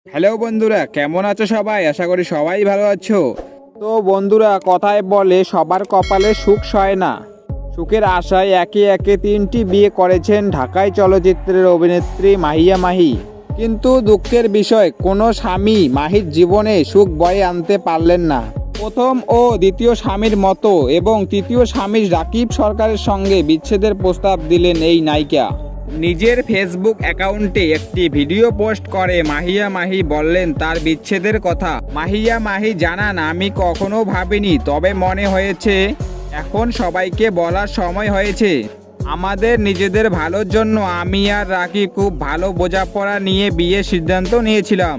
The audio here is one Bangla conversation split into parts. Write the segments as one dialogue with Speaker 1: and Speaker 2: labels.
Speaker 1: হ্যালো বন্ধুরা, কেমন আছো সবাই? আশা করি সবাই ভালো আছো। তো বন্ধুরা, কথায় বলে সবার কপালে সুখ সয় না। সুখের আশায় একে একে 3টি বিয়ে করেছেন ঢাকাই চলচ্চিত্রের অভিনেত্রী মাহিয়া মাহি। কিন্তু দুঃখের বিষয়, কোনো স্বামী মাহির জীবনে সুখ বয়ে আনতে পারলেন না। প্রথম ও দ্বিতীয় স্বামীর মতো এবং তৃতীয় স্বামী রাকিব সরকারের সঙ্গে বিচ্ছেদের প্রস্তাব দিলেন এই নায়িকা। নিজের ফেসবুক অ্যাকাউন্টে একটি ভিডিও পোস্ট করে মাহিয়া মাহি বললেন তার বিচ্ছেদের কথা। মাহিয়া মাহি জানান, আমি কখনো ভাবিনি, তবে মনে হয়েছে এখন সবাইকে বলার সময় হয়েছে। আমাদের নিজেদের ভালোর জন্য আমি আর রাকিব খুব ভালো বোঝাপড়া নিয়ে বিয়ের সিদ্ধান্ত নিয়েছিলাম।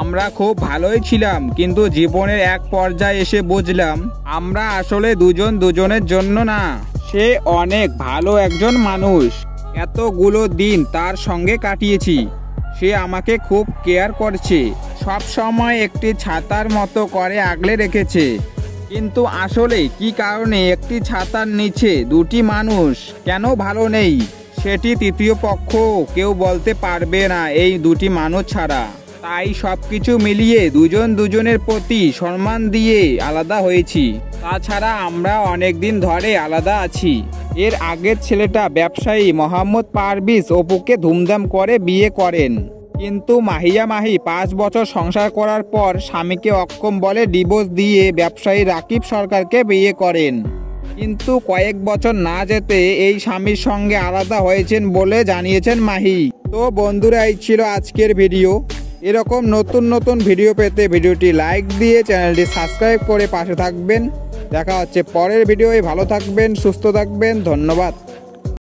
Speaker 1: আমরা খুব ভালোই ছিলাম, কিন্তু জীবনের এক পর্যায়ে এসে বুঝলাম আমরা আসলে দুজন দুজনের জন্য না। সে অনেক ভালো একজন মানুষ, এতগুলো দিন তার সঙ্গে কাটিয়েছি। সে আমাকে খুব কেয়ার করছে, সব সময় একটি ছাতার মতো করে আগলে রেখেছে। কিন্তু আসলে কি কারণে একটি ছাতার নিচে দুটি মানুষ কেন ভালো নেই, সেটি তৃতীয় পক্ষ কেউ বলতে পারবে না এই দুটি মানুষ ছাড়া। তাই সব কিছু মিলিয়ে দুজন দুজনের প্রতি সম্মান দিয়ে আলাদা হয়েছি। তাছাড়া আমরা অনেক দিন ধরে আলাদা আছি। এর আগের ছেলেটা ব্যবসায়ী মোহাম্মদ পারভেজ অপুকে ধুমধাম করে বিয়ে করেন, কিন্তু মাহিয়া মাহি 5 বছর সংসার করার পর স্বামীকে অক্ষম বলে ডিভোর্স দিয়ে ব্যবসায়ী রাকিব সরকারকে বিয়ে করেন। কিন্তু কয়েক বছর না যেতে এই স্বামীর সঙ্গে আলাদা হয়েছেন বলে জানিয়েছেন মাহি। তো বন্ধুরা, এই ছিল আজকের ভিডিও। এরকম নতুন নতুন ভিডিও পেতে ভিডিওটি লাইক দিয়ে চ্যানেলটি সাবস্ক্রাইব করে পাশে থাকবেন। দেখা হচ্ছে পরের ভিডিওয়। ভালো থাকবেন, সুস্থ থাকবেন, ধন্যবাদ।